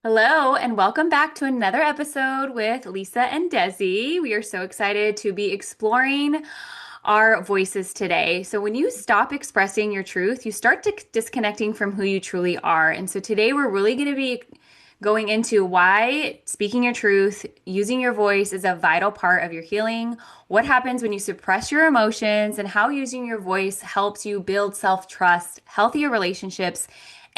Hello, and welcome back to another episode with Lisa and Desi. We are so excited to be exploring our voices today. So, when you stop expressing your truth, you start disconnecting from who you truly are. And so, today we're really going to be going into why speaking your truth, using your voice is a vital part of your healing, what happens when you suppress your emotions, and how using your voice helps you build self-trust, healthier relationships,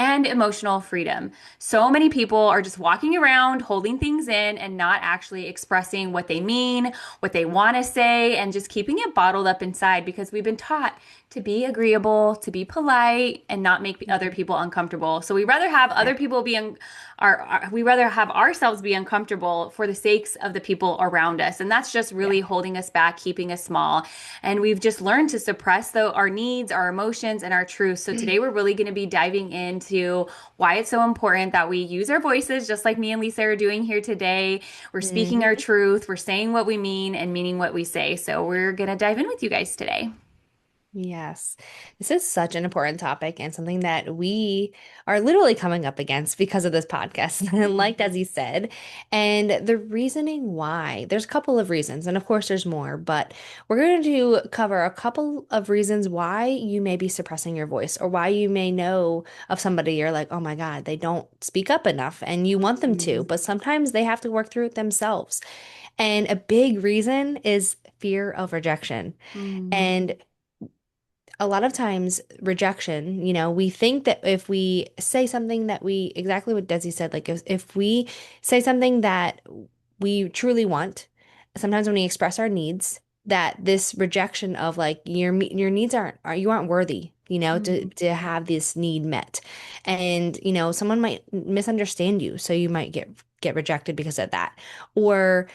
and emotional freedom. So many people are just walking around holding things in and not actually expressing what they mean, what they want to say, and just keeping it bottled up inside because we've been taught to be agreeable, to be polite, and not make other people uncomfortable. So we rather have Yeah. other people be we rather have ourselves be uncomfortable for the sakes of the people around us, and that's just Yeah. really holding us back, keeping us small. And we've just learned to suppress our needs, our emotions, and our truth. So today we're really going to be diving into why it's so important that we use our voices, just like me and Lisa are doing here today. We're speaking our Mhm. truth, we're saying what we mean, and meaning what we say. So we're going to dive in with you guys today. Yes. This is such an important topic and something that we are literally coming up against because of this podcast, like as Mhm. you said. And the reasoning why, there's a couple of reasons, and of course there's more, but we're going to cover a couple of reasons why you may be suppressing your voice or why you may know of somebody you're like, oh my God, they don't speak up enough and you want them to, Mhm. but sometimes they have to work through it themselves. And a big reason is fear of rejection. Mhm. And a lot of times rejection, we think that if we say something that we, exactly what Desi said, like if we say something that we truly want, sometimes when we express our needs, that this rejection of like your needs you aren't worthy, Mhm. to have this need met. And, someone might misunderstand you, so you might get rejected because of that. Or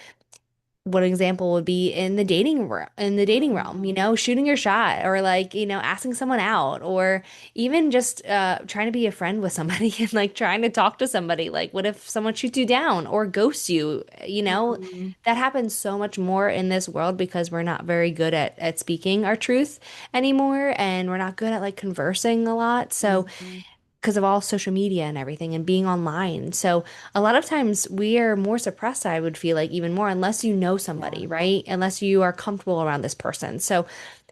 what example would be in the dating realm, Mhm. shooting your shot or like, asking someone out or even just trying to be a friend with somebody and like trying to talk to somebody. Like what if someone shoots you down or ghosts you? Mhm. That happens so much more in this world because we're not very good at speaking our truth anymore and we're not good at like conversing a lot. So Mhm. because of all social media and everything and being online. So a lot of times we are more suppressed, I would feel like even more, unless you know Yeah. somebody, right? Unless you are comfortable around this person. So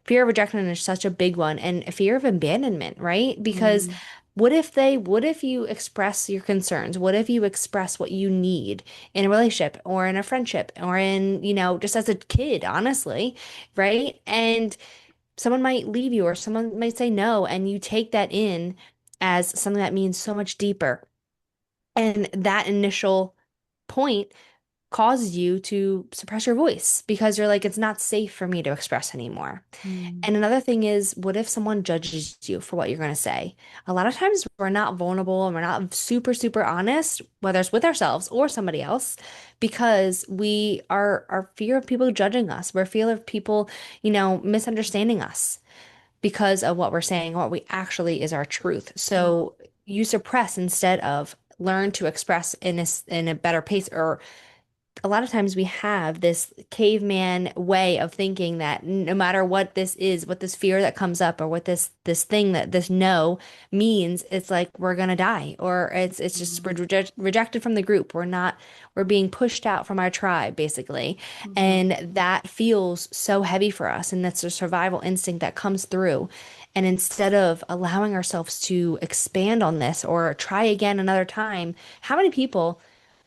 fear of rejection is such a big one and fear of abandonment, right? Because Mhm. what if you express your concerns? What if you express what you need in a relationship or in a friendship or in, just as a kid, honestly, right? And someone might leave you or someone might say no, and you take that in as something that means so much deeper. And that initial point causes you to suppress your voice because you're like, it's not safe for me to express anymore. Mhm. And another thing is, what if someone judges you for what you're going to say? A lot of times we're not vulnerable and we're not super, super honest, whether it's with ourselves or somebody else, because we are our fear of people judging us. We're fear of people, misunderstanding us because of what we're saying, what we actually is our truth. So you suppress instead of learn to express in a better pace or a lot of times we have this caveman way of thinking that no matter what this is, what this fear that comes up or what this thing that this no means, it's like we're gonna die or it's just we're Mhm. rejected from the group. We're being pushed out from our tribe basically. Mhm. And that feels so heavy for us and that's a survival instinct that comes through. And instead of allowing ourselves to expand on this or try again another time, how many people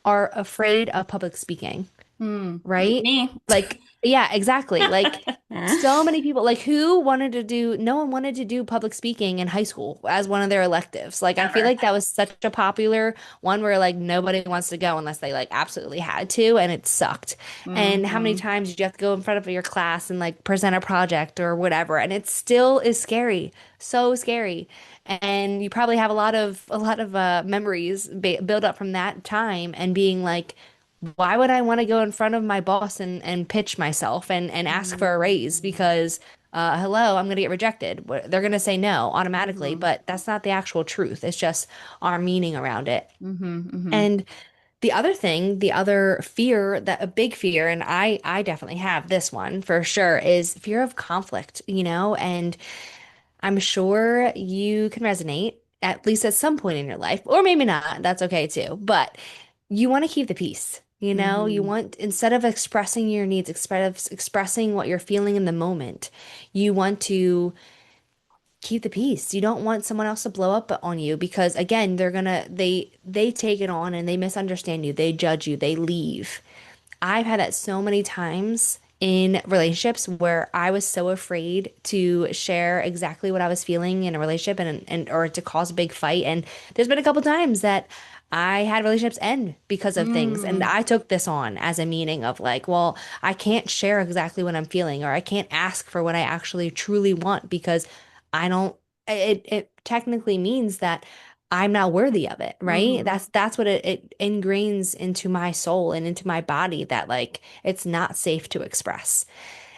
are afraid of public speaking, right? Me. Like, yeah, exactly. Like, so many people, like, no one wanted to do public speaking in high school as one of their electives. Like, I feel Ever. like that was such a popular one where, like, nobody wants to go unless they, like, absolutely had to, and it sucked. And how many Mhm. times did you have to go in front of your class and, like, present a project or whatever? And it still is scary, so scary. And you probably have a lot of memories build up from that time and being like, why would I want to go in front of my boss and pitch myself and ask for a raise Mhm. because hello, I'm going to get rejected. They're going to say no automatically, Mhm. but that's not the actual truth. It's just our meaning around it. Mhm. Mhm. And the other fear, that a big fear, and I definitely have this one for sure, is fear of conflict, and I'm sure you can resonate at least at some point in your life, or maybe not. That's okay too. But you want to keep the peace. You know, you Hmm. want, instead of expressing your needs, instead of expressing what you're feeling in the moment, you want to keep the peace. You don't want someone else to blow up on you because again, they take it on and they misunderstand you. They judge you. They leave. I've had that so many times in relationships where I was so afraid to share exactly what I was feeling in a relationship and or to cause a big fight. And there's been a couple times that I had relationships end because of things. And Mm. I took this on as a meaning of like, well, I can't share exactly what I'm feeling or I can't ask for what I actually truly want because I don't it technically means that I'm not worthy of it, right? Hmm. That's what it ingrains into my soul and into my body that like it's not safe to express.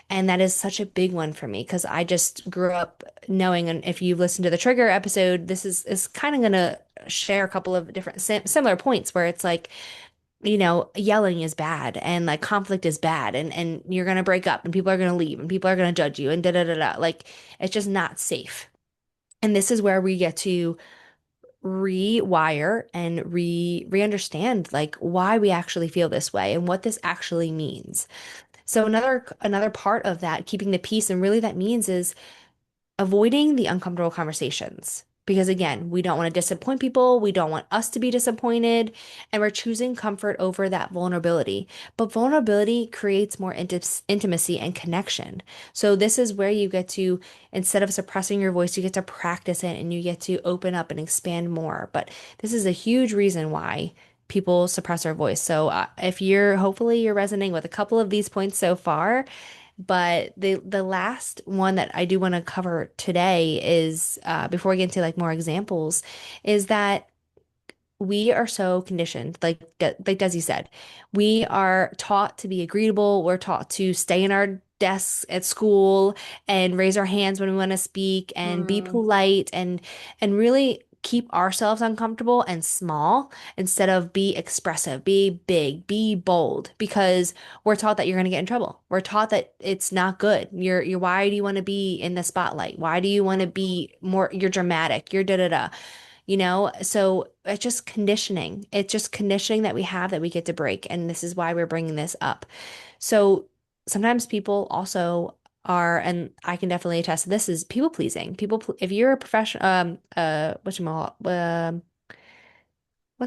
And that is such a big one for me because I just grew up knowing, and if you've listened to the trigger episode, this is kind of gonna share a couple of different similar points where it's like, yelling is bad and like conflict is bad and you're gonna break up and people are gonna leave and people are gonna judge you and da da da da. Like it's just not safe. And this is where we get to rewire and re-understand like why we actually feel this way and what this actually means. So another part of that, keeping the peace, and really that means is avoiding the uncomfortable conversations. Because again, we don't want to disappoint people. We don't want us to be disappointed. And we're choosing comfort over that vulnerability. But vulnerability creates more intimacy and connection. So, this is where you get to, instead of suppressing your voice, you get to practice it and you get to open up and expand more. But this is a huge reason why people suppress their voice. So, if hopefully you're resonating with a couple of these points so far, but the last one that I do want to cover today is before we get into like more examples, is that we are so conditioned, like Desi said, we are taught to be agreeable. We're taught to stay in our desks at school and raise our hands when we want to speak and be Mm. polite and really keep ourselves uncomfortable and small instead of be expressive, be big, be bold, because we're taught that you're going to get in trouble. We're taught that it's not good. You're why do you want to be in the spotlight? Why do you want to be more, you're dramatic, you're da da da. So it's just conditioning. It's just conditioning that we have that we get to break. And this is why we're bringing this up. So sometimes people also are, and I can definitely attest to this, is people pleasing. If you're a professional, what's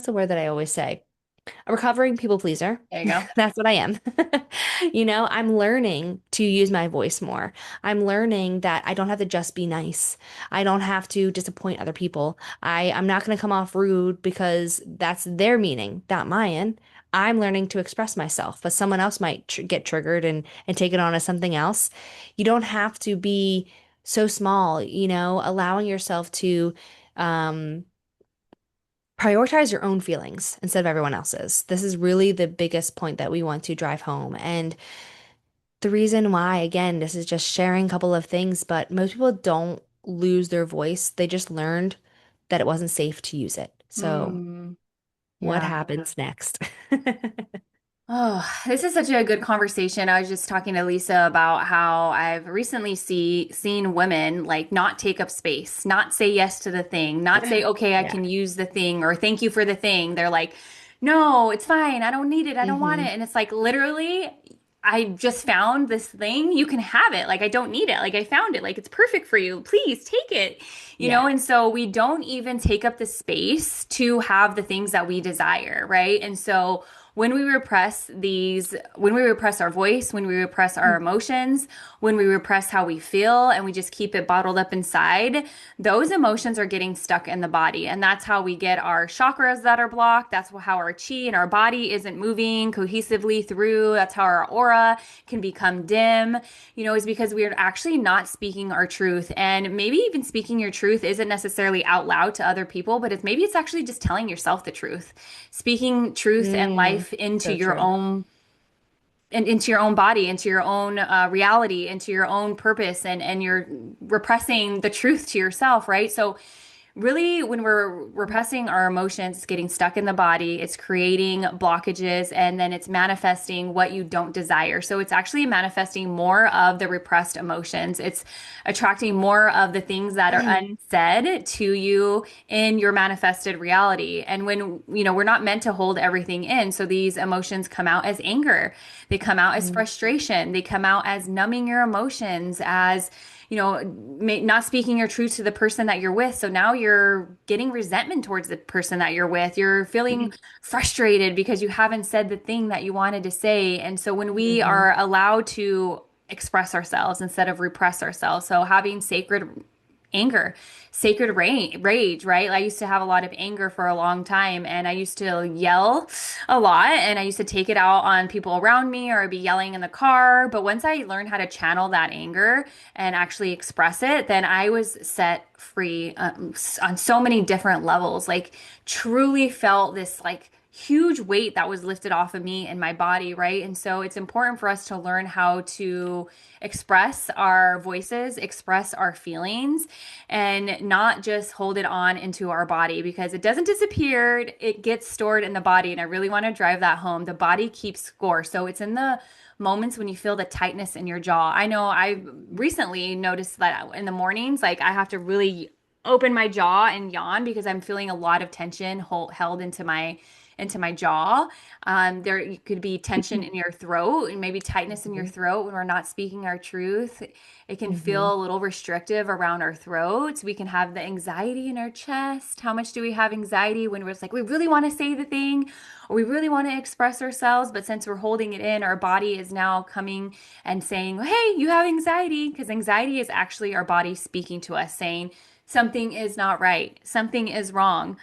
the word that I always say? A recovering people pleaser. There you go. That's what I am. I'm learning to use my voice more. I'm learning that I don't have to just be nice. I don't have to disappoint other people. I'm not going to come off rude because that's their meaning, not mine. I'm learning to express myself, but someone else might get triggered and take it on as something else. You don't have to be so small, allowing yourself to um prioritize your own feelings instead of everyone else's. This is really the biggest point that we want to drive home. And the reason why, again, this is just sharing a couple of things, but most people don't lose their voice. They just learned that it wasn't safe to use it. So, Mm. what Yeah. happens next? Oh, this is such a good conversation. I was just talking to Lisa about how I've recently seen women like not take up space, not say yes to the thing, not say, okay, I Yeah. can use the thing or thank you for the thing. They're like, no, it's fine. I don't need it. I don't want it. Hmm. And it's like literally, I just found this thing. You can have it. Like I don't need it. Like I found it. Like it's perfect for you. Please take it. Yeah. And so we don't even take up the space to have the things that we desire, right? And so when we repress our voice, when we repress our emotions, when we repress how we feel and we just keep it bottled up inside, those emotions are getting stuck in the body. And that's how we get our chakras that are blocked. That's how our chi in our body isn't moving cohesively through. That's how our aura can become dim, is because we're actually not speaking our truth. And maybe even speaking your truth isn't necessarily out loud to other people, but it's actually just telling yourself the truth, speaking truth and Mm. life into So your true. own and into your own body, into your own reality, into your own purpose, and you're repressing the truth to yourself, right? So really, when we're repressing our emotions, it's getting stuck in the body, it's creating blockages, and then it's manifesting what you don't desire. So it's actually manifesting more of the repressed emotions. It's attracting more of the things that are unsaid to you in your manifested reality. And when, we're not meant to hold everything in. So these emotions come out as anger, they come out as Mhm. frustration, they come out as numbing your emotions, as not speaking your truth to the person that you're with. So now you're getting resentment towards the person that you're with. You're feeling frustrated because you haven't said the thing that you wanted to say. And so when we Mhm. are allowed to express ourselves instead of repress ourselves, so having sacred anger, sacred rage, right? I used to have a lot of anger for a long time and I used to yell a lot and I used to take it out on people around me or I'd be yelling in the car. But once I learned how to channel that anger and actually express it, then I was set free on so many different levels. Like truly felt this like huge weight that was lifted off of me and my body, right? And so it's important for us to learn how to express our voices, express our feelings, and not just hold it on into our body because it doesn't disappear. It gets stored in the body. And I really want to drive that home. The body keeps score. So it's in the moments when you feel the tightness in your jaw. I know I recently noticed that in the mornings, like I have to really open my jaw and yawn because I'm feeling a lot of tension held into my jaw. There could be tension in your throat and maybe tightness in your Mhm. throat when we're not speaking our truth. It can Mhm. feel a little restrictive around our throats. We can have the anxiety in our chest. How much do we have anxiety when we're just like, we really want to say the thing or we really want to express ourselves, but since we're holding it in, our body is now coming and saying, hey, you have anxiety, because anxiety is actually our body speaking to us, saying, something is not right, something is wrong.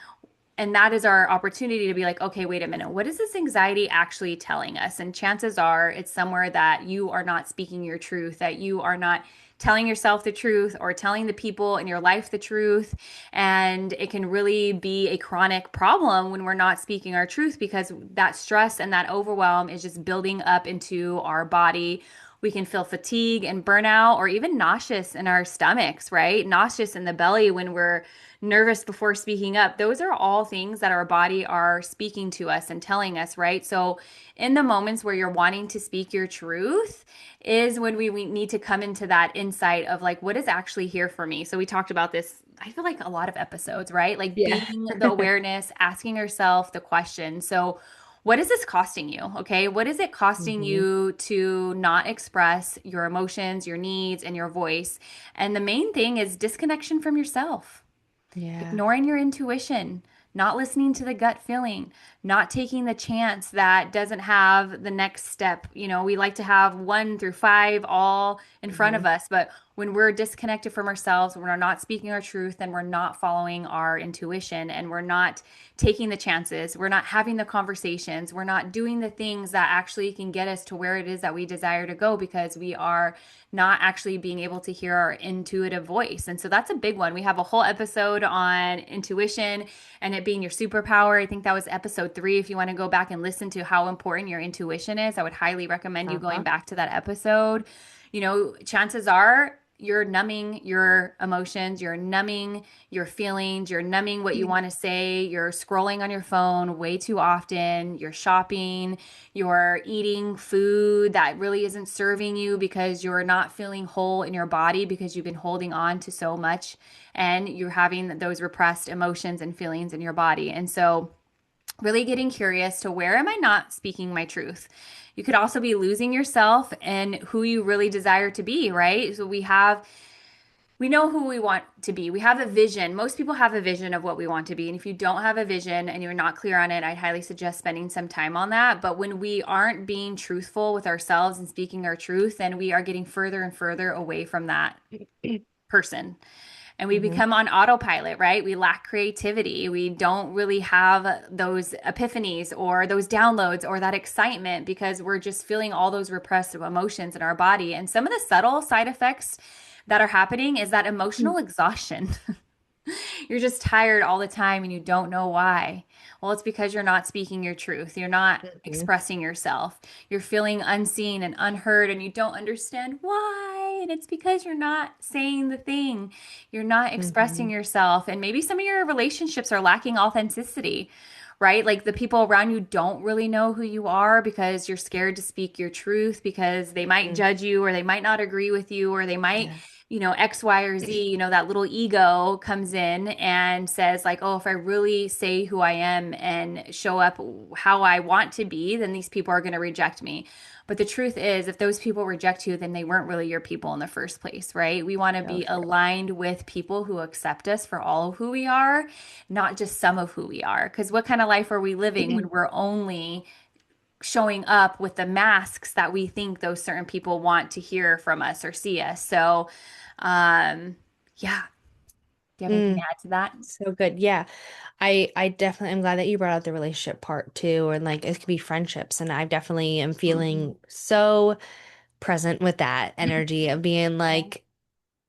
And that is our opportunity to be like, okay, wait a minute, what is this anxiety actually telling us? And chances are it's somewhere that you are not speaking your truth, that you are not telling yourself the truth or telling the people in your life the truth. And it can really be a chronic problem when we're not speaking our truth because that stress and that overwhelm is just building up into our body. We can feel fatigue and burnout or even nauseous in our stomachs, right? Nauseous in the belly when we're nervous before speaking up. Those are all things that our body are speaking to us and telling us, right? So, in the moments where you're wanting to speak your truth, is when we need to come into that insight of like, what is actually here for me? So, we talked about this, I feel like a lot of episodes, right? Like Yeah. being the awareness, asking yourself the question. So, what is this costing you? Okay. What is it costing Mhm. you to not express your emotions, your needs, and your voice? And the main thing is disconnection from yourself, Yeah. ignoring your intuition, not listening to the gut feeling, not taking the chance that doesn't have the next step. We like to have 1 through 5 all in front of Mhm. us, but when we're disconnected from ourselves, when we're not speaking our truth, then we're not following our intuition and we're not taking the chances. We're not having the conversations. We're not doing the things that actually can get us to where it is that we desire to go because we are not actually being able to hear our intuitive voice. And so that's a big one. We have a whole episode on intuition and it being your superpower. I think that was episode 3. If you want to go back and listen to how important your intuition is, I would highly recommend you going Uh-huh. back to that episode. Chances are you're numbing your emotions, you're numbing your feelings, you're numbing what you want to say, you're scrolling on your phone way too often, you're shopping, you're eating food that really isn't serving you because you're not feeling whole in your body because you've been holding on to so much and you're having those repressed emotions and feelings in your body. And so, really getting curious to where am I not speaking my truth? You could also be losing yourself and who you really desire to be, right? So we know who we want to be. We have a vision. Most people have a vision of what we want to be. And if you don't have a vision and you're not clear on it, I'd highly suggest spending some time on that. But when we aren't being truthful with ourselves and speaking our truth, then we are getting further and further away from that person and we Mhm. become on autopilot, right? We lack creativity. We don't really have those epiphanies or those downloads or that excitement because we're just feeling all those repressive emotions in our body. And some of the subtle side effects that are happening is that emotional exhaustion. You're just tired all the time and you don't know why. Well, it's because you're not speaking your truth. You're not Mhm. expressing yourself. You're feeling unseen and unheard and you don't understand why. and it's because you're not saying the thing. You're not expressing Hmm. yourself. And maybe some of your relationships are lacking authenticity, right? Like the people around you don't really know who you are because you're scared to speak your truth because they might Hmm. judge you or they might not agree with you or they might, Yeah. X, Y, or Z, that little ego comes in and says, like, oh, if I really say who I am and show up how I want to be, then these people are going to reject me. But the truth is, if those people reject you, then they weren't really your people in the first place, right? We want to So be true. aligned with people who accept us for all of who we are, not just some of who we are. Because what kind of life are we living when we're only showing up with the masks that we think those certain people want to hear from us or see us? So, um, yeah. Do you have anything to Mm, add to that? so good. Yeah. I definitely am glad that you brought out the relationship part too. And like it could be friendships. And I definitely am Mhm. feeling so present with that energy of being Yeah. like,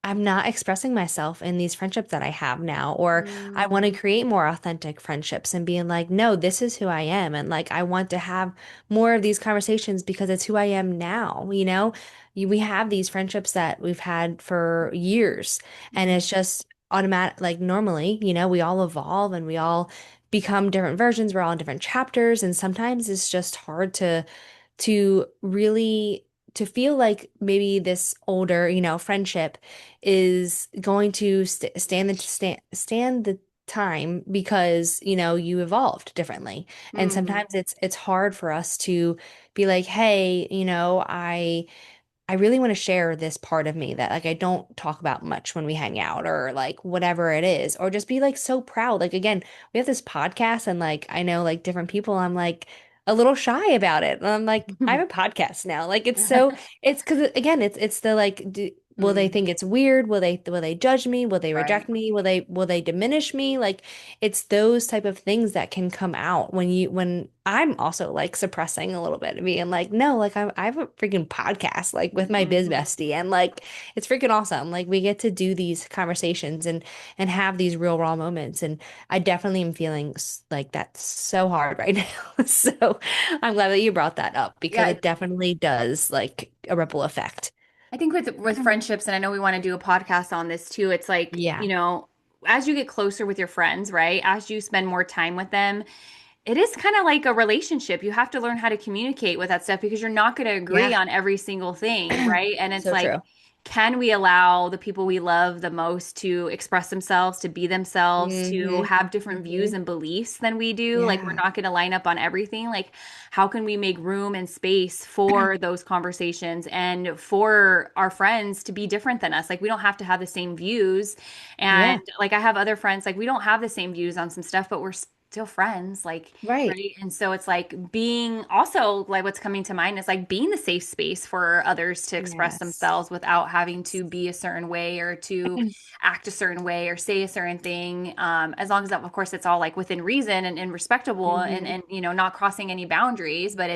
I'm not expressing myself in these friendships that I have now, or I want to Mm, create more authentic friendships and being like, no, this is who I am. And like, I want to have more of these conversations because it's who I am now. We have these friendships that we've had for years, and mm, it's just automatic, like, normally, we all evolve and we all become different versions. We're all in different chapters. And sometimes it's just hard to to feel like maybe this older, friendship is going to stand the time because, you evolved differently. And mm, sometimes it's hard for us to be like, hey, I really want to share this part of me that like I don't talk about much when we hang out or like whatever it is, or just be like so proud. Like again, we have this podcast and like I know like different people, I'm like a little shy about it. And I'm like, I have a podcast now. Like it's because again, it's the like will they think mm, it's weird? Will they judge me? Will they right. reject me? Will they diminish me? Like it's those type of things that can come out when I'm also like suppressing a little bit and being like, no, like I have a freaking podcast like with my biz Mhm. bestie and like it's freaking awesome. Like we get to do these conversations and have these real raw moments. And I definitely am feeling like that's so hard right now. So I'm glad that you brought that up because Yeah, it definitely does like a ripple effect. I think with friendships, and I know we want to do a podcast on this too, it's like, Yeah. as you get closer with your friends, right? As you spend more time with them, it is kind of like a relationship. You have to learn how to communicate with that stuff because you're not going to agree Yeah. on every single thing, right? And it's So like, true. can we allow the people we love the most to express themselves, to be themselves, to Hmm. have different views Hmm. and beliefs than we do? Like, we're Yeah. not going to line up on everything. Like, how can we make room and space for those conversations and for our friends to be different than us? Like, we don't have to have the same views. And Yeah. like, I have other friends, like, we don't have the same views on some stuff, but we're still friends. Like, Right. right. And so it's like being also like what's coming to mind is like being the safe space for others to express Yes. themselves without having to be a certain way or to act a certain way or say a certain thing. As long as that, of course, it's all like within reason and respectable and, Hmm. not crossing any boundaries. But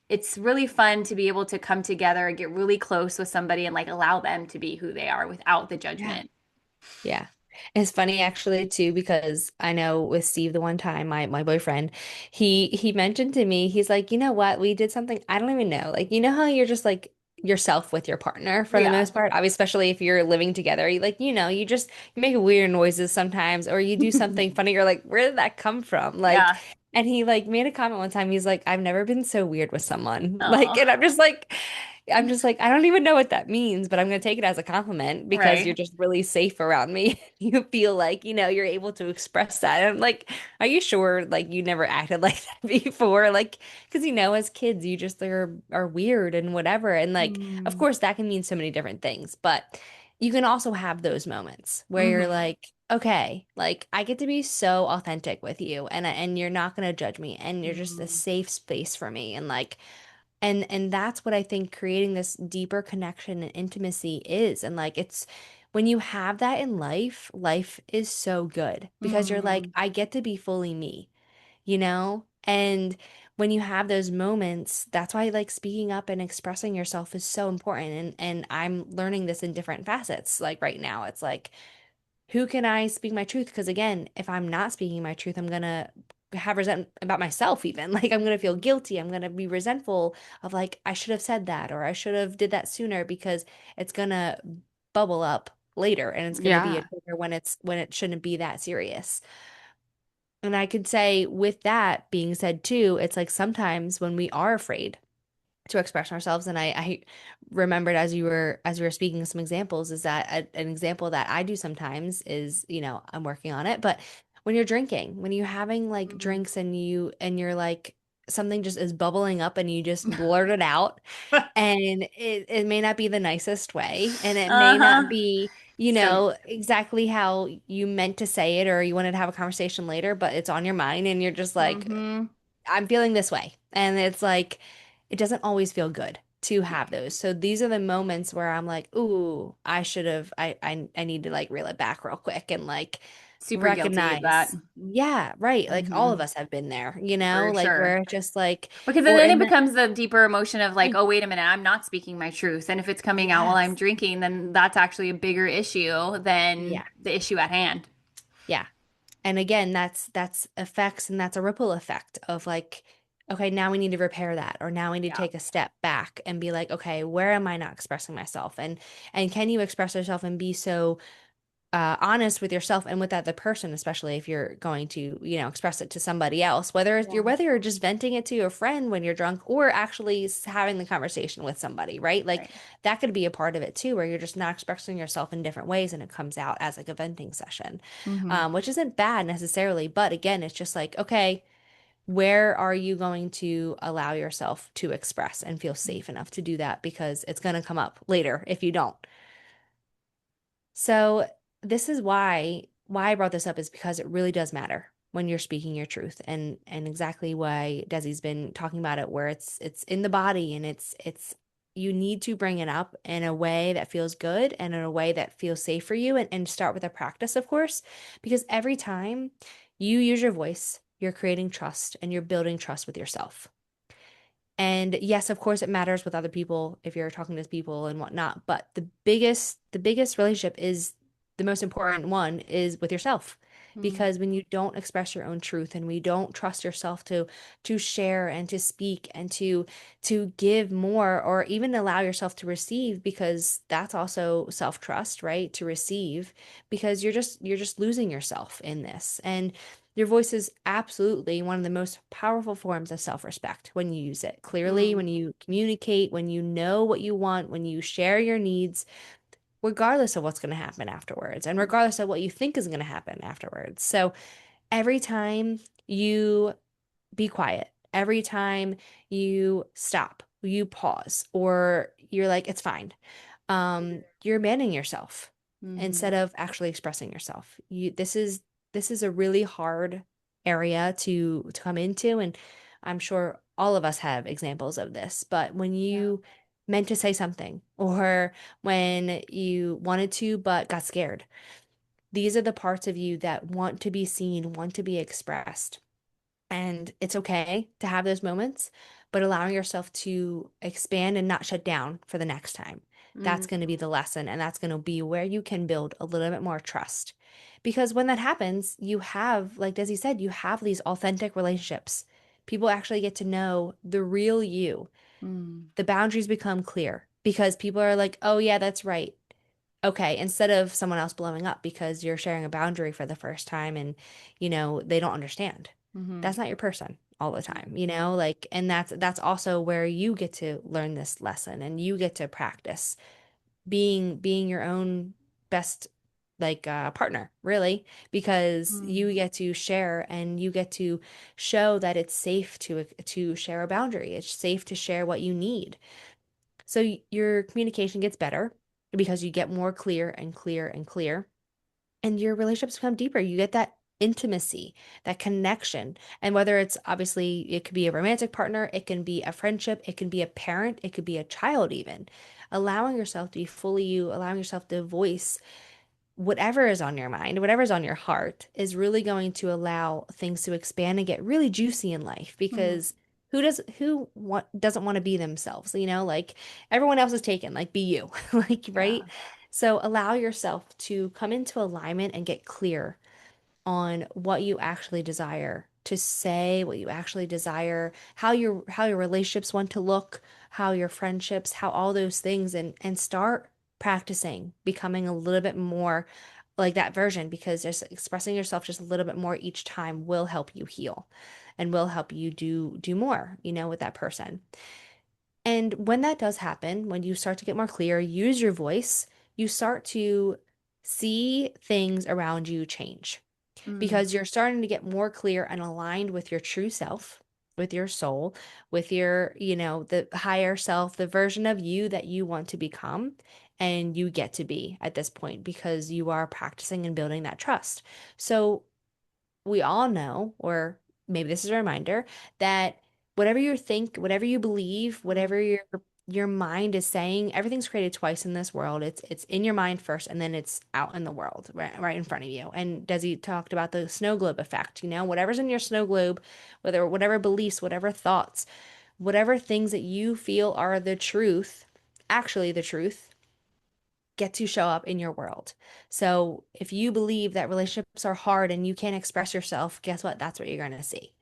it's really fun to be able to come together and get really close with somebody and like allow them to be who they are without the Yeah. judgment. Yeah. It's funny actually too because I know with Steve the one time my boyfriend he mentioned to me he's like, "You know what? We did something I don't even know. Like, you know how you're just like yourself with your partner for the Yeah. most part, obviously, especially if you're living together. You like, you make weird noises sometimes or you do something funny. You're like, where did that come from? Like, Yeah. and he like made a comment one time. He's like, I've never been so weird with someone. Like, Oh, and I'm just like, I don't even know what that means, but I'm gonna take it as a compliment because you're right. just really safe around me. You feel like, you're able to express that. And I'm like, are you sure like you never acted like that before? Like, because as kids, you just are weird and whatever. And like, of Mm. course, that can mean so many different things, but you can also have those moments where you're Hmm. like, okay, like I get to be so authentic with you and you're not gonna judge me and you're just a Mm. safe space for me. And like and that's what I think creating this deeper connection and intimacy is. And like it's when you have that in life, life is so good because you're like, Mm. I get to be fully me, you know? And when you have those moments, that's why like speaking up and expressing yourself is so important. And I'm learning this in different facets. Like right now, it's like, who can I speak my truth? Because again, if I'm not speaking my truth, I'm gonna have resentment about myself even. Like I'm gonna feel guilty. I'm gonna be resentful of like I should have said that or I should have did that sooner because it's gonna bubble up later and it's gonna be a Yeah. trigger when it shouldn't be that serious. And I could say with that being said too, it's like sometimes when we are afraid to express ourselves, and I remembered as you were speaking some examples, is that an example that I do sometimes is, I'm working on it, but when you're drinking, when you're having like Mhm. drinks and you're like something just is bubbling up and you just blurt it out and it may not be the nicest way and it may not Uh-huh. be, So, exactly how you meant to say it or you wanted to have a conversation later, but it's on your mind and you're just like, hmm. I'm feeling this way. And it's like, it doesn't always feel good to have those. So these are the moments where I'm like, ooh, I should have, I need to like reel it back real quick and like Super guilty of that. recognize, yeah, right. Like all of Hmm. us have been there, For like sure. where it's just like, Because or then it in the, becomes the deeper emotion of like, oh, wait a minute, I'm not speaking my truth. And if it's coming out while I'm yes. drinking, then that's actually a bigger issue than Yeah. the issue at hand. Yeah. And again, that's effects and that's a ripple effect of like, okay, now we need to repair that, or now we need to Yeah. take a step back and be like, okay, where am I not expressing myself? And can you express yourself and be so honest with yourself and with that the person, especially if you're going to, express it to somebody else, Yeah. whether you're just venting it to your friend when you're drunk or actually having the conversation with somebody, right? Like Right. that could be a part of it too, where you're just not expressing yourself in different ways and it comes out as like a venting session, Hmm. which isn't bad necessarily, but again, it's just like, okay, where are you going to allow yourself to express and feel safe enough to do that? Because it's going to come up later if you don't. So this is why I brought this up is because it really does matter when you're speaking your truth and exactly why Desi's been talking about it where it's in the body and it's you need to bring it up in a way that feels good and in a way that feels safe for you and start with a practice, of course, because every time you use your voice, you're creating trust and you're building trust with yourself. And yes, of course, it matters with other people if you're talking to people and whatnot. But the biggest relationship is the most important one is with yourself. Hmm. Because when you don't express your own truth and we don't trust yourself to share and to speak and to give more or even allow yourself to receive, because that's also self-trust, right? To receive, because you're just losing yourself in this. And your voice is absolutely one of the most powerful forms of self-respect when you use it clearly, Mm. when you communicate, when you know what you want, when you share your needs, regardless of what's going to happen afterwards, and regardless of what you think is going to happen afterwards. So every time you be quiet, every time you stop, you pause, or you're like, it's fine, you're abandoning yourself Hmm. instead of actually expressing yourself. This is a really hard area to come into, and I'm sure all of us have examples of this. But when Yeah. you meant to say something, or when you wanted to but got scared, these are the parts of you that want to be seen, want to be expressed. And it's okay to have those moments, but allowing yourself to expand and not shut down for the next time. That's going to be Hmm. the lesson. And that's going to be where you can build a little bit more trust. Because when that happens, you have, like Desi said, you have these authentic relationships. People actually get to know the real you. Mm. The boundaries become clear because people are like, oh, yeah, that's right. Okay, instead of someone else blowing up because you're sharing a boundary for the first time and they don't understand. Hmm. That's not your person all the Yeah. time, like, and that's also where you get to learn this lesson and you get to practice being your own best like partner, really, because Mm. you get to share and you get to show that it's safe to share a boundary. It's safe to share what you need. So your communication gets better because you get more clear and clear and clear, and your relationships become deeper. You get that intimacy, that connection. And whether it's obviously, it could be a romantic partner, it can be a friendship, it can be a parent, it could be a child, even. Allowing yourself to be fully you, allowing yourself to voice whatever is on your mind, whatever's on your heart, is really going to allow things to expand and get really juicy in life Mm. because doesn't want to be themselves, like everyone else is taken, like be you, like Yeah. right? So allow yourself to come into alignment and get clear on what you actually desire to say what you actually desire, how your relationships want to look, how your friendships, how all those things, and start practicing becoming a little bit more like that version, because just expressing yourself just a little bit more each time will help you heal and will help you do more, with that person. And when that does happen, when you start to get more clear, use your voice, you start to see things around you change Mm, because you're starting to get more clear and aligned with your true self, with your soul, with your, the higher self, the version of you that you want to become and you get to be at this point because you are practicing and building that trust. So we all know, or maybe this is a reminder, that whatever you think, whatever you believe, mm, whatever your mind is saying, everything's created twice in this world. It's in your mind first, and then it's out in the world, right in front of you. And Desi talked about the snow globe effect. Whatever's in your snow globe, whatever beliefs, whatever thoughts, whatever things that you feel are the truth, actually the truth, get to show up in your world. So if you believe that relationships are hard and you can't express yourself, guess what? That's what you're going to see.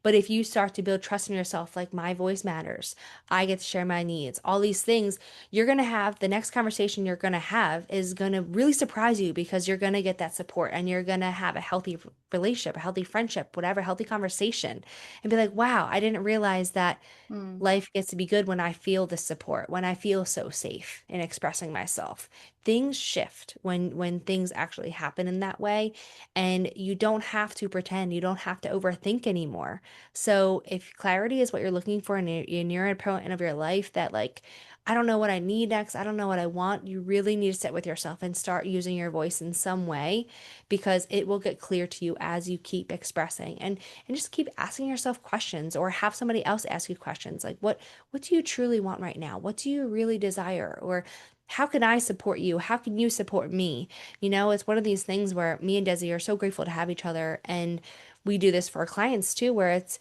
But if you start to build trust in yourself, like my voice matters, I get to share my needs, all these things, you're going to have the next conversation you're going to have is going to really surprise you because you're going to get that support and you're going to have a healthy relationship, a healthy friendship, whatever, healthy conversation, and be like, wow, I didn't realize that mm, life gets to be good when I feel the support, when I feel so safe in expressing myself. Things shift when things actually happen in that way, and you don't have to pretend, you don't have to overthink anymore. So if clarity is what you're looking for in your point of your life, that like I don't know what I need next, I don't know what I want, you really need to sit with yourself and start using your voice in some way because it will get clear to you as you keep expressing and just keep asking yourself questions or have somebody else ask you questions like what do you truly want right now? What do you really desire? Or how can I support you? How can you support me? It's one of these things where me and Desi are so grateful to have each other, and we do this for our clients too, where it's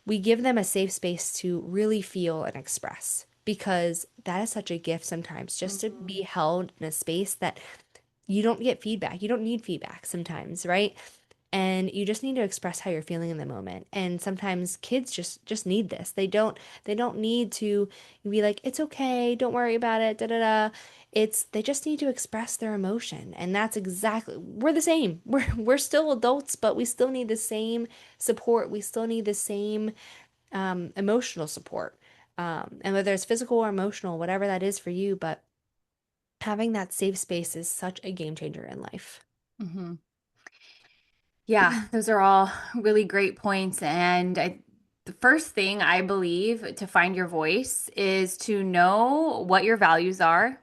we give them a safe space to really feel and express because that is such a gift sometimes just to mhm, be held in a space that you don't get feedback. You don't need feedback sometimes, right? And you just need to express how you're feeling in the moment. And sometimes kids just need this. They don't need to be like it's okay, don't worry about it, da da da. It's they just need to express their emotion. And that's exactly we're the same. We're still adults, but we still need the same support. We still need the same emotional support. And whether it's physical or emotional, whatever that is for you, but having that safe space is such a game changer in life. mhm. Yeah, those are all really great points. The first thing I believe to find your voice is to know what your values are,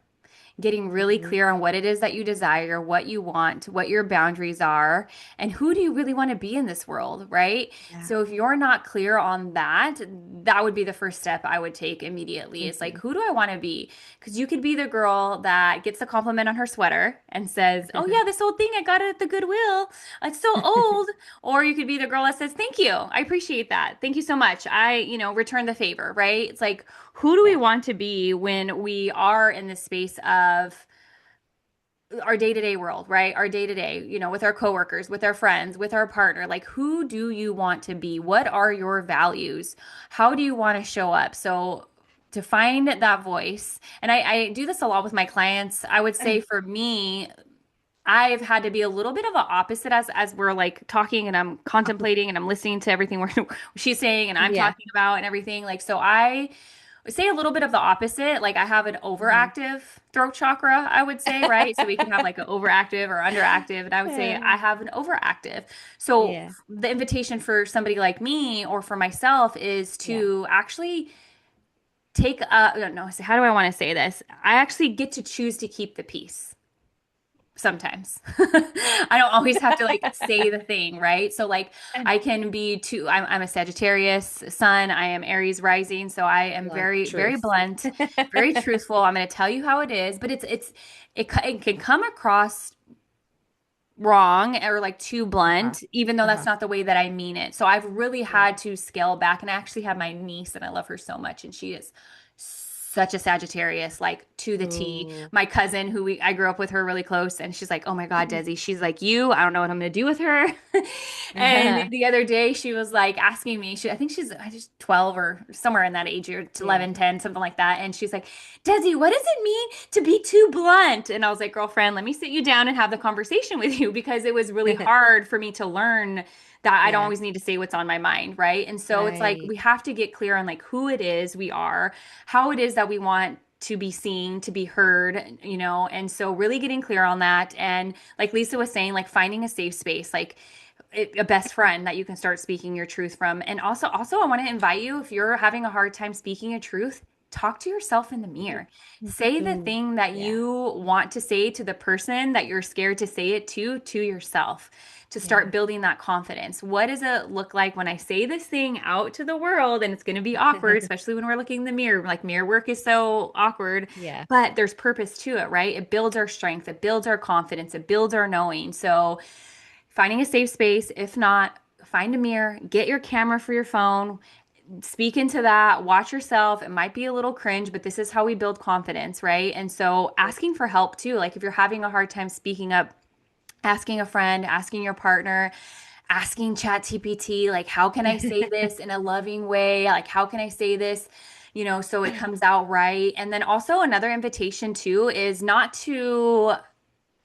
getting really Mhm. clear on what it is that you desire, what you want, what your boundaries are, and who do you really want to be in this world, right? Yeah. So if you're not clear on that, that would be the first step I would take immediately. It's like, Mhm. who do I want to be? Because you could be the girl that gets the compliment on her sweater and says, "Oh yeah, this old thing I got it at the Goodwill. It's so old." Or you could be the girl that says, "Thank you. I appreciate that. Thank you so much. Return the favor," right? It's like, who do we Yeah. want to be when we are in the space of our day-to-day world, right? Our day-to-day, with our coworkers, with our friends, with our partner. Like, who do you want to be? What are your values? How do you want to show up? So, to find that voice, and I do this a lot with my clients. I would say for me, I've had to be a little bit of the opposite as we're like talking and I'm contemplating and I'm listening to everything she's saying and I'm Yeah. talking about and everything. Like, so I say a little bit of the opposite. Like I have an Mhm. overactive throat chakra, I would say, right? So we can have like an overactive or underactive. And I would say Yeah. I have an overactive. So Yeah. the invitation for somebody like me or for myself is Yeah. to actually take a, no, how do I want to say this? I actually get to choose to keep the peace sometimes. I don't always have to like say the thing, right? So like I can be too I'm a Sagittarius sun, I am Aries rising, so I am Love very very truth. blunt, very truthful. I'm going to tell you how it is, but it can come across wrong or like too Uh-huh. blunt, even though that's Uh-huh. not the way that I mean it. So I've really Yeah. had to scale back, and I actually have my niece and I love her so much and she is such a Sagittarius, like to the T. Ooh. My cousin, I grew up with her really close, and she's like, "Oh my God, Desi, she's like you. I don't know what I'm gonna do with her." And the other day, she was like asking me. I think I just 12 or somewhere in that age, or Yeah. 11, 10, something like that. And she's like, "Desi, what does it mean to be too blunt?" And I was like, "Girlfriend, let me sit you down and have the conversation with you because it was really hard for me to learn." That I don't Yeah. always need to say what's on my mind, right? And so it's like Right. we have to get clear on like who it is we are, how it is that we want to be seen, to be heard, and so really getting clear on that. And like Lisa was saying, like finding a safe space, like a best friend that you can start speaking your truth from. And also I want to invite you, if you're having a hard time speaking your truth, talk to yourself in the mirror. Say the Ooh. thing that Yeah. you want to say to the person that you're scared to say it to yourself, to Yeah. start building that confidence. What does it look like when I say this thing out to the world? And it's going to be awkward, especially when we're looking in the mirror. Like mirror work is so awkward, Yeah. but there's purpose to it, right? It builds our strength, it builds our confidence, it builds our knowing. So finding a safe space, if not, find a mirror, get your camera for your phone, speak into that, watch yourself. It might be a little cringe, but this is how we build confidence, right? And so Yeah. asking for help too, like if you're having a hard time speaking up, asking a friend, asking your partner, asking ChatGPT, like, how can I say this in a loving way? Like, how can I say this, so it comes out right? And then also another invitation too is not to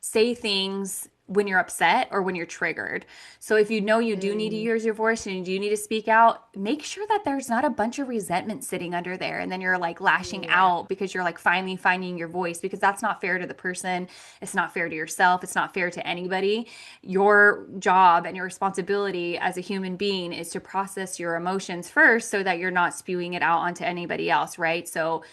say things when you're upset or when you're triggered. So if you know you do need to Mm. use your voice and you do need to speak out, make sure that there's not a bunch of resentment sitting under there and then you're like lashing Ooh, yeah. out because you're like finally finding your voice, because that's not fair to the person. It's not fair to yourself. It's not fair to anybody. Your job and your responsibility as a human being is to process your emotions first so that you're not spewing it out onto anybody else, right? So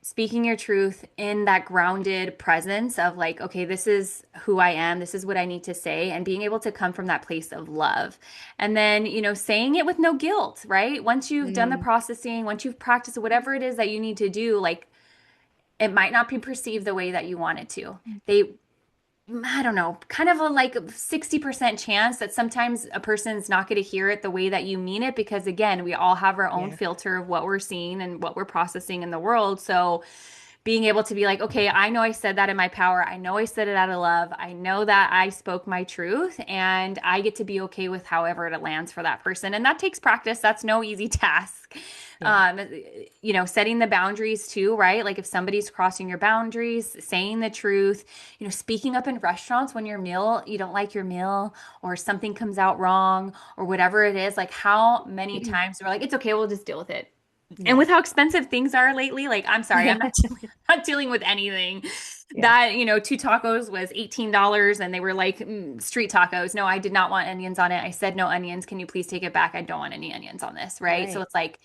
speaking your truth in that grounded presence of like, okay, this is who I am, this is what I need to say, and being able to come from that place of love. And then, saying it with no guilt, right? Once you've done the Mm. processing, once you've practiced whatever it is that you need to do, like it might not be perceived the way that you want it to. I don't know, kind of a like 60% chance that sometimes a person's not going to hear it the way that you mean it, because again, we all have our own Yeah. filter of what we're seeing and what we're processing in the world. So being able to be like, okay, I know I said that in my power. I know I said it out of love. I know that I spoke my truth, and I get to be okay with however it lands for that person. And that takes practice. That's no easy task. Yeah. Um, Setting the boundaries too, right? Like if somebody's crossing your boundaries, saying the truth, speaking up in restaurants when you don't like your meal, or something comes out wrong, or whatever it is, like how many times we're like, it's okay, we'll just deal with it. And Yeah. with how expensive things are lately, like I'm sorry, I'm not not dealing with anything. Yeah. That, two tacos was $18 and they were like street tacos. No, I did not want onions on it. I said no onions. Can you please take it back? I don't want any onions on this, right? So Right. it's like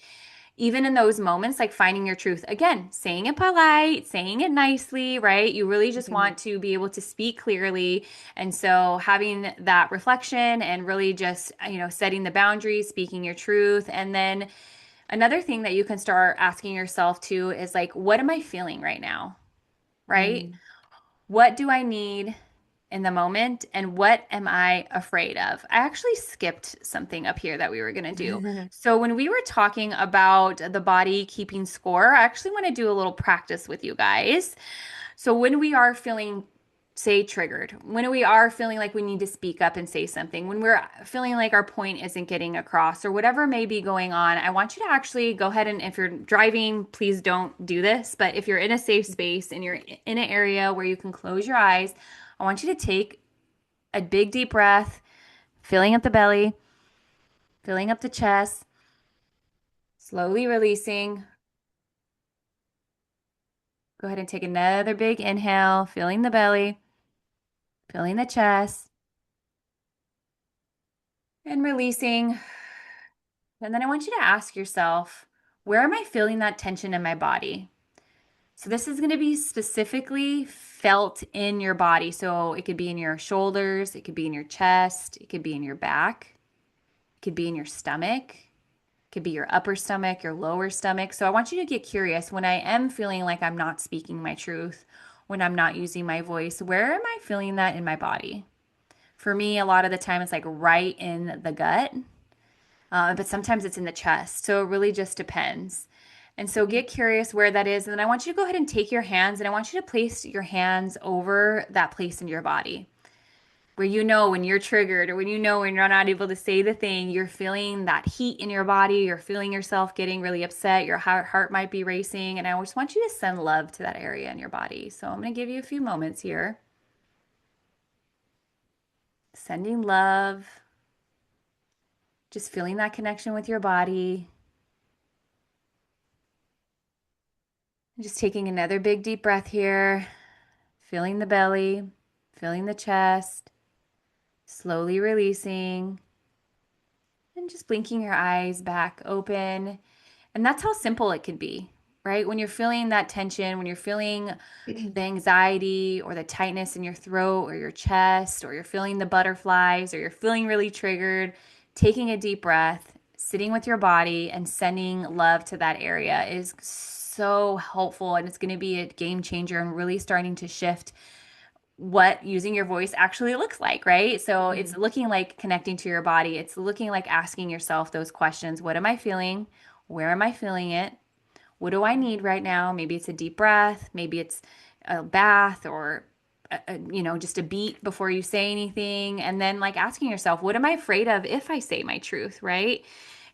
even in those moments, like finding your truth, again, saying it polite, saying it nicely, right? You really just want to be able to speak clearly. And so having that reflection and really just, setting the boundaries, speaking your truth. And then another thing that you can start asking yourself too is like, what am I feeling right now? Right? Mm. What do I need in the moment? And what am I afraid of? I actually skipped something up here that we were going to do. So, when we were talking about the body keeping score, I actually want to do a little practice with you guys. So, when we are feeling, say, triggered, when we are feeling like we need to speak up and say something, when we're feeling like our point isn't getting across or whatever may be going on, I want you to actually go ahead and if you're driving, please don't do this. But if you're in a safe space and you're in an area where you can close your eyes, I want you to take a big deep breath, filling up the belly, filling up the chest, slowly releasing. Go ahead and take another big inhale, filling the belly, filling the chest, and releasing. And then I want you to ask yourself, where am I feeling that tension in my body? So this is going to be specifically felt in your body. So it could be in your shoulders, it could be in your chest, it could be in your back, it could be in your stomach, it could be your upper stomach, your lower stomach. So I want you to get curious when I am feeling like I'm not speaking my truth, when I'm not using my voice, where am I feeling that in my body? For me, a lot of the time it's like right in the gut, but sometimes it's in the chest. So it really just depends. And so get curious where that is. And then I want you to go ahead and take your hands and I want you to place your hands over that place in your body where you know when you're triggered or when you know when you're not able to say the thing, you're feeling that heat in your body, you're feeling yourself getting really upset, your heart might be racing. And I just want you to send love to that area in your body. So I'm going to give you a few moments here. Sending love, just feeling that connection with your body. Just taking another big deep breath here, feeling the belly, feeling the chest, slowly releasing, and just blinking your eyes back open. And that's how simple it can be, right? When you're feeling that tension, when you're feeling the anxiety or the tightness in your throat or your chest, or you're feeling the butterflies, or you're feeling really triggered, taking a deep breath, sitting with your body, and sending love to that area is so helpful. And it's going to be a game changer and really starting to shift what using your voice actually looks like, right? So it's Mhm. looking like connecting to your body. It's looking like asking yourself those questions. What am I feeling? Where am I feeling it? What do I need right now? Maybe it's a deep breath, maybe it's a bath or just a beat before you say anything, and then like asking yourself, what am I afraid of if I say my truth, right?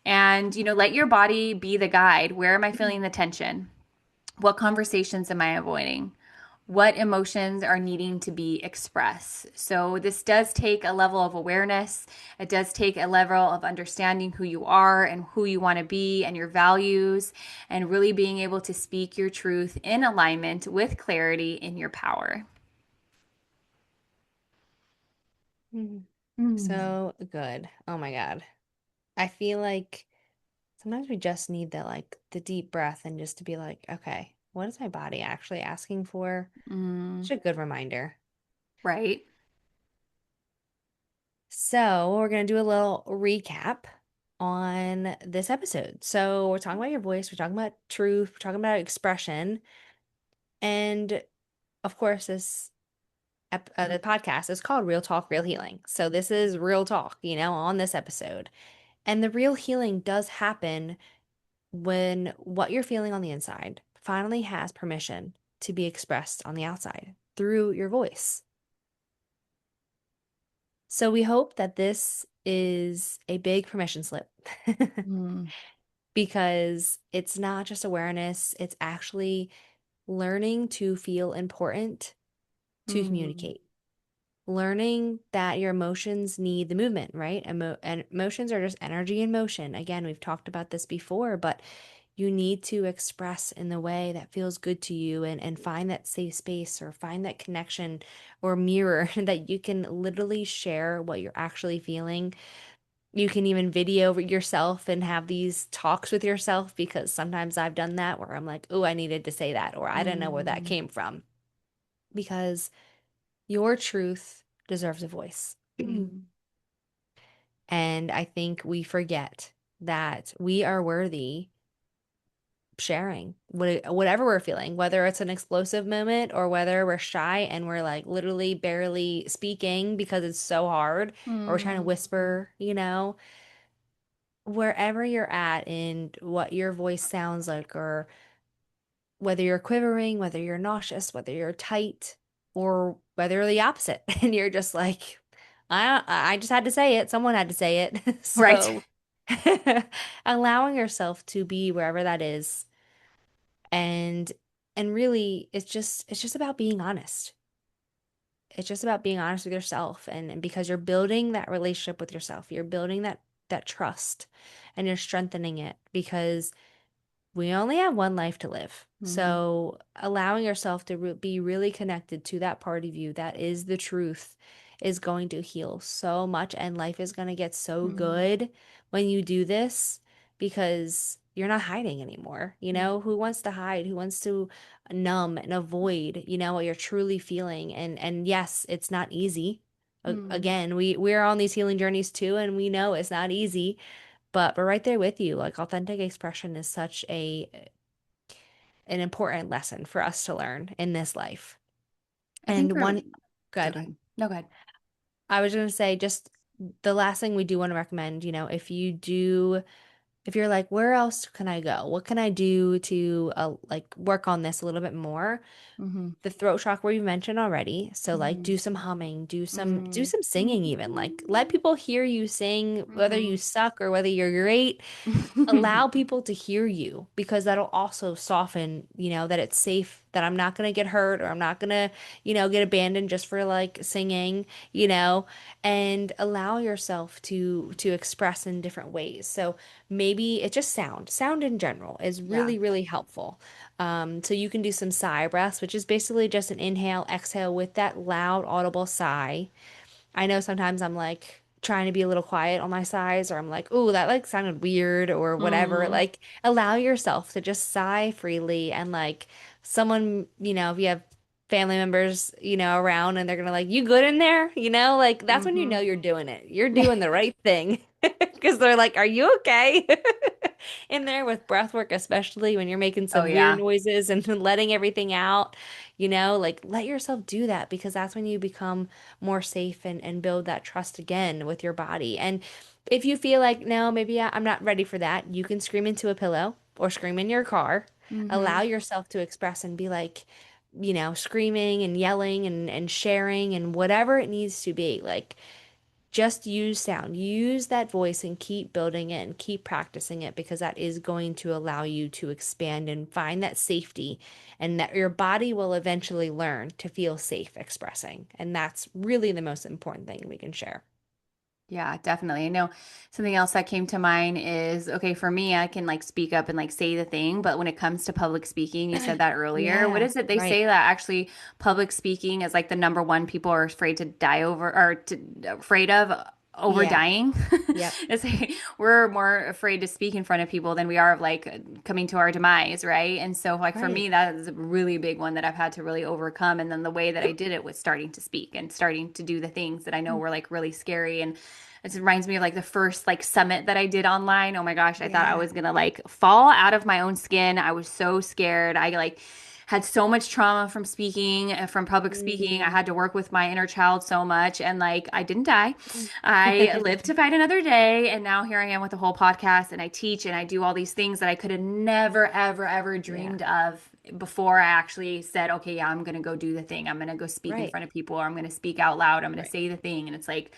And let your body be the guide. Where am I feeling the tension? What conversations am I avoiding? What emotions are needing to be expressed? So, this does take a level of awareness. It does take a level of understanding who you are and who you want to be and your values, and really being able to speak your truth in alignment with clarity in your power. Mhm. Mm. So good. Oh my God. I feel like sometimes we just need the deep breath and just to be like, okay, what is my body actually asking for? Mm. Such a good reminder. Right. So, we're going to do a little recap on this episode. So, we're talking about your voice, we're talking about truth, we're talking about expression. And of course, the podcast is called Real Talk, Real Healing. So, this is real talk, on this episode. And the real healing does happen when what you're feeling on the inside finally has permission to be expressed on the outside through your voice. So we hope that this is a big permission slip Mm. because it's not just awareness, it's actually learning to feel important to Mm. communicate. Learning that your emotions need the movement, right? And emotions are just energy in motion. Again, we've talked about this before, but you need to express in the way that feels good to you and find that safe space or find that connection or mirror that you can literally share what you're actually feeling. You can even video yourself and have these talks with yourself because sometimes I've done that where I'm like, oh, I needed to say that, or I don't know where that Mm. came from because your truth deserves a voice. Mm. And I think we forget that we are worthy sharing whatever we're feeling, whether it's an explosive moment or whether we're shy and we're like literally barely speaking because it's so hard, or we're trying to Mm. whisper, wherever you're at and what your voice sounds like, or whether you're quivering, whether you're nauseous, whether you're tight, or whether you're the opposite and you're just like, I just had to say it. Someone had to say it. Right. So allowing yourself to be wherever that is, and really it's just about being honest. It's just about being honest with yourself, and because you're building that relationship with yourself, you're building that trust, and you're strengthening it because we only have one life to live. Mm. So, allowing yourself to be really connected to that part of you that is the truth is going to heal so much. And life is going to get so Mm. good when you do this because you're not hiding anymore. Who wants to hide? Who wants to numb and avoid, what you're truly feeling? And yes, it's not easy. Mm. Again, we're on these healing journeys too, and we know it's not easy, but we're right there with you. Like authentic expression is such an important lesson for us to learn in this life. I think And we're, one so good. go ahead. No, go ahead. I was going to say just the last thing we do want to recommend, if you do if you're like, where else can I go? What can I do to like work on this a little bit more? Mm-hmm. The throat chakra you mentioned already. So like Mm-hmm. do some humming, do Mm-hmm. some singing even. Like let people hear you sing, whether you suck or whether you're great. Mm-hmm. Allow people to hear you because that'll also soften, that it's safe, that I'm not going to get hurt or I'm not going to, get abandoned just for like singing, you know, and allow yourself to express in different ways. So maybe it's just sound in general is Yeah. really, really helpful. So you can do some sigh breaths, which is basically just an inhale, exhale with that loud, audible sigh. I know sometimes I'm like trying to be a little quiet on my sighs, or I'm like, "Ooh, that like sounded weird," or whatever. Mm. Like, allow yourself to just sigh freely and like someone, if you have family members, around and they're gonna like, "You good in there?" Like that's when you Mm-hmm. know you're doing it. You're doing the right thing. Because they're like, "Are you okay?" In there with breath work, especially when you're making Oh some weird yeah. noises and letting everything out, like let yourself do that because that's when you become more safe and build that trust again with your body. And if you feel like, no, maybe I'm not ready for that, you can scream into a pillow or scream in your car. Mm-hmm. Allow yourself to express and be like, screaming and yelling and sharing and whatever it needs to be. Like, just use sound, use that voice and keep building it and keep practicing it because that is going to allow you to expand and find that safety and that your body will eventually learn to feel safe expressing. And that's really the most important thing we can share. Yeah, definitely. I know something else that came to mind is okay, for me, I can like speak up and like say the thing, but when it comes to public speaking, you said that earlier. What Yeah, is it? They right. say that actually public speaking is like the number one people are afraid to die over or afraid of over Yeah. dying. Yep. It's like we're more afraid to speak in front of people than we are of like coming to our demise, right? And so like for Right. me, that is a really big one that I've had to really overcome. And then the way that I did it was starting to speak and starting to do the things that I know were like really scary and it reminds me of like the first like summit that I did online. Oh my gosh, I thought I Yeah. was gonna like fall out of my own skin. I was so scared. I like had so much trauma from speaking, from public speaking. I Mm. had to work with my inner child so much. And like, I didn't die. I lived to fight another day. And now here I am with the whole podcast and I teach and I do all these things that I could have never, ever, ever Yeah. dreamed of before I actually said, okay, yeah, I'm going to go do the thing. I'm going to go speak in Right. front of people or I'm going to speak out loud. I'm going to Right. say the thing. And it's like,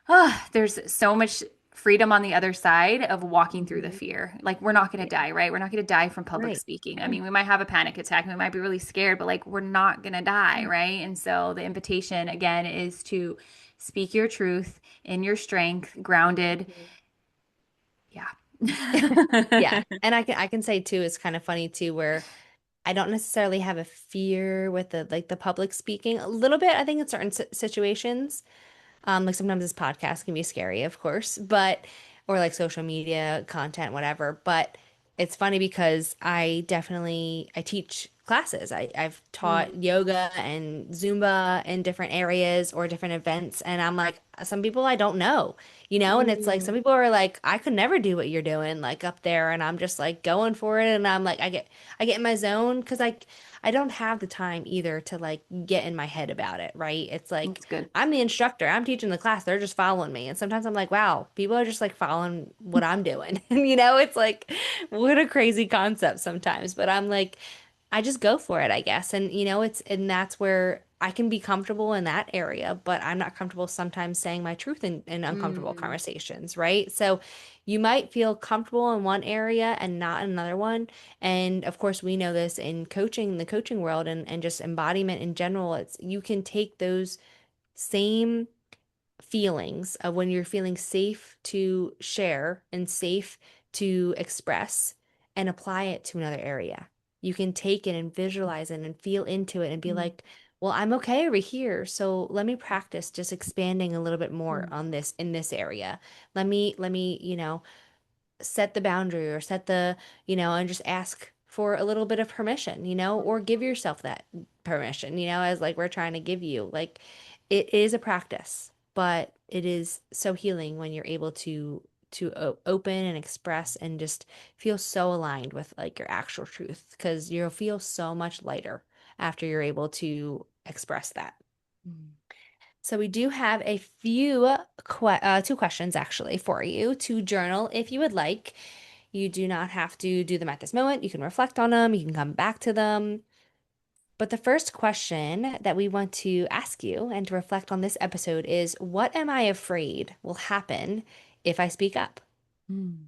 oh, there's so much freedom on the other side of walking through the Mhm. fear. Like we're not going to Yeah. die, right? We're not going to die from public Right. speaking. I mean, we might have a panic attack, we might be really scared, but like we're not going to die, Mm. right? And so the invitation again is to speak your truth in your strength, grounded. Mhm. Yeah. Yeah. And I can say too, it's kind of funny too, where I don't necessarily have a fear with the public speaking. A little bit, I think in certain situations. Like sometimes this podcast can be scary, of course, but or like social media content, whatever. But it's funny because I teach classes. I've taught yoga and Zumba in different areas or different events, and I'm like some people I don't know, and it's like some Mm. people are like I could never do what you're doing like up there, and I'm just like going for it, and I'm like I get in my zone because I don't have the time either to like get in my head about it, right? It's like That's good. I'm the instructor. I'm teaching the class. They're just following me. And sometimes I'm like, wow, people are just like following what I'm doing. And it's like, what a crazy concept sometimes. But I'm like, I just go for it, I guess. And and that's where I can be comfortable in that area, but I'm not comfortable sometimes saying my truth in uncomfortable Mm. conversations, right? So you might feel comfortable in one area and not in another one. And of course, we know this in coaching, the coaching world and just embodiment in general. It's you can take those same feelings of when you're feeling safe to share and safe to express and apply it to another area. You can take it and visualize it and feel into it and be Mm. like, well, I'm okay over here. So let me practice just expanding a little bit more Mm. on this in this area. Let me, set the boundary or set the, and just ask for a little bit of permission, or give yourself that permission, as like we're trying to give you. Like it is a practice, but it is so healing when you're able to open and express and just feel so aligned with like your actual truth because you'll feel so much lighter after you're able to express that. Mm. So we do have two questions actually for you to journal if you would like. You do not have to do them at this moment. You can reflect on them, you can come back to them. But the first question that we want to ask you and to reflect on this episode is, what am I afraid will happen if I speak up? Mm.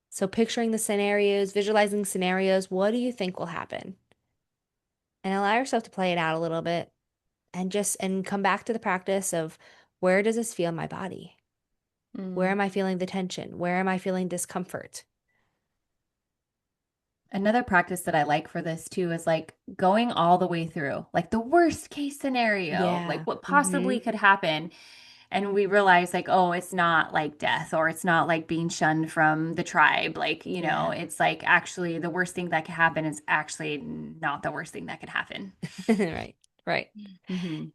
So, picturing the scenarios, visualizing scenarios, what do you think will happen? And allow yourself to play it out a little bit and just and come back to the practice of, where does this feel in my body? Where Mm. am I feeling the tension? Where am I feeling discomfort? Another practice that I like for this too is like going all the way through, like the worst case scenario, like Yeah. what possibly Hmm. could happen. And we realize, like, oh, it's not like death or it's not like being shunned from the tribe. Like, Yeah. it's like actually the worst thing that could happen is actually not the worst thing that could happen. Right. Right. Hmm.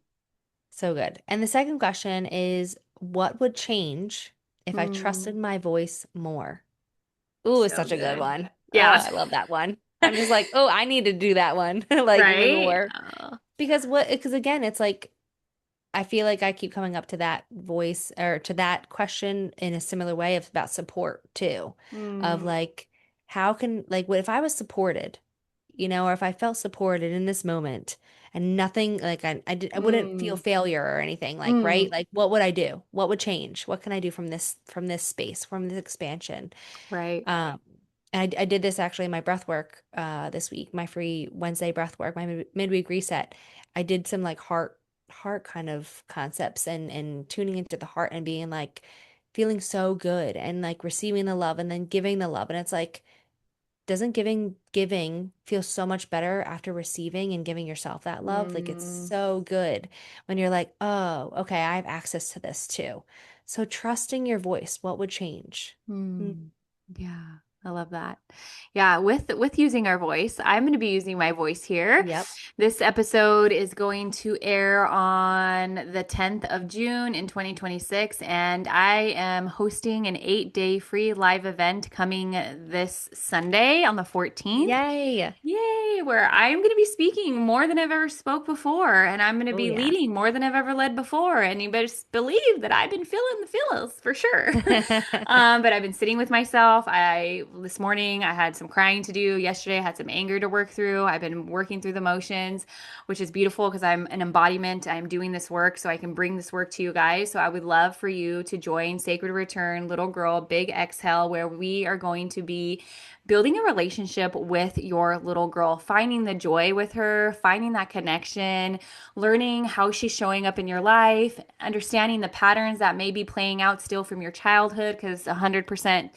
So good. And the second question is, what would change if I trusted Mm, my voice more? Ooh, it's so such a good good. one. Oh, Yeah. I love that one. I'm just like, oh, I need to do that one, like even Right? more. Because again, it's like, I feel like I keep coming up to that voice or to that question in a similar way of about support too, of Mm, like, how can, like, what if I was supported, or if I felt supported in this moment and nothing, like, I wouldn't feel mm, failure or anything, like, right? mm. Like, what would I do? What would change? What can I do from this space, from this expansion? Right. And I did this actually in my breath work this week, my free Wednesday breath work, my midweek reset. I did some like heart kind of concepts and tuning into the heart and being like feeling so good and like receiving the love and then giving the love. And it's like, doesn't giving feel so much better after receiving and giving yourself that love? Like it's Mm, so good when you're like, oh, okay, I have access to this too. So trusting your voice, what would change? Mm. mm. Yeah, I love that. Yeah, with using our voice, I'm going to be using my voice here. Yep. This episode is going to air on the 10th of June in 2026, and I am hosting an 8-day free live event coming this Sunday on the 14th. Yay. Yay, where I'm going to be speaking more than I've ever spoke before, and I'm going to Oh be yeah. leading more than I've ever led before. And you best believe that I've been feeling the feels for sure. But I've been sitting with myself. This morning I had some crying to do. Yesterday I had some anger to work through. I've been working through the motions, which is beautiful because I'm an embodiment. I'm doing this work so I can bring this work to you guys. So I would love for you to join Sacred Return, Little Girl, Big Exhale, where we are going to be building a relationship with your little girl, finding the joy with her, finding that connection, learning how she's showing up in your life, understanding the patterns that may be playing out still from your childhood, because 100%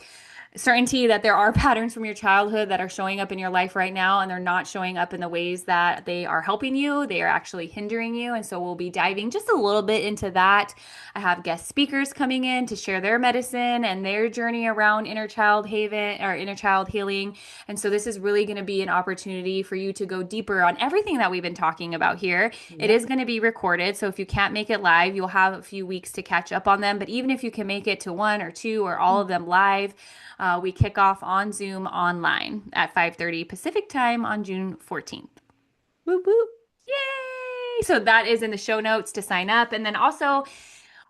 certainty that there are patterns from your childhood that are showing up in your life right now, and they're not showing up in the ways that they are helping you. They are actually hindering you. And so we'll be diving just a little bit into that. I have guest speakers coming in to share their medicine and their journey around inner child haven or inner child healing. And so this is really going to be an opportunity for you to go deeper on everything that we've been talking about here. It Yep. is going to be recorded. So if you can't make it live, you'll have a few weeks to catch up on them. But even if you can make it to one or two or all of them live, we kick off on Zoom online at 5:30 Pacific time on June 14th. Whoop whoop. Yay! So that is in the show notes to sign up. And then also,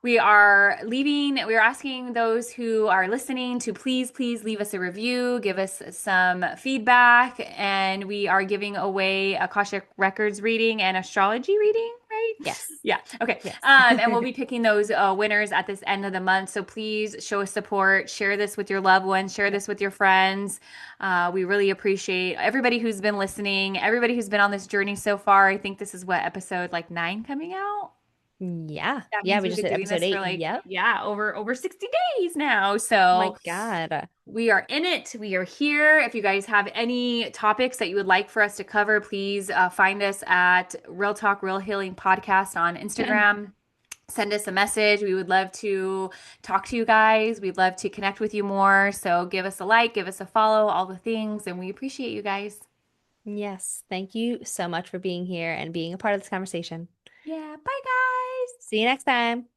we are asking those who are listening to please leave us a review, give us some feedback, and we are giving away Akashic Records reading and astrology reading, right? Yes. Yeah. Okay. Yes. And we'll be picking those winners at this end of the month. So please show us support, share this with your loved ones, share Yep. this with your friends. We really appreciate everybody who's been listening, everybody who's been on this journey so far. I think this is what episode like 9 coming out. Yeah. That Yeah, means we we've just been did doing episode this for 8. like, Yep. yeah, over 60 days now. Oh my So God. we are in it. We are here. If you guys have any topics that you would like for us to cover, please find us at Real Talk Real Healing Podcast on Instagram. Send us a message. We would love to talk to you guys. We'd love to connect with you more. So give us a like, give us a follow, all the things, and we appreciate you guys. Yes. Thank you so much for being here and being a part of this conversation. Yeah, bye guys. See you next time.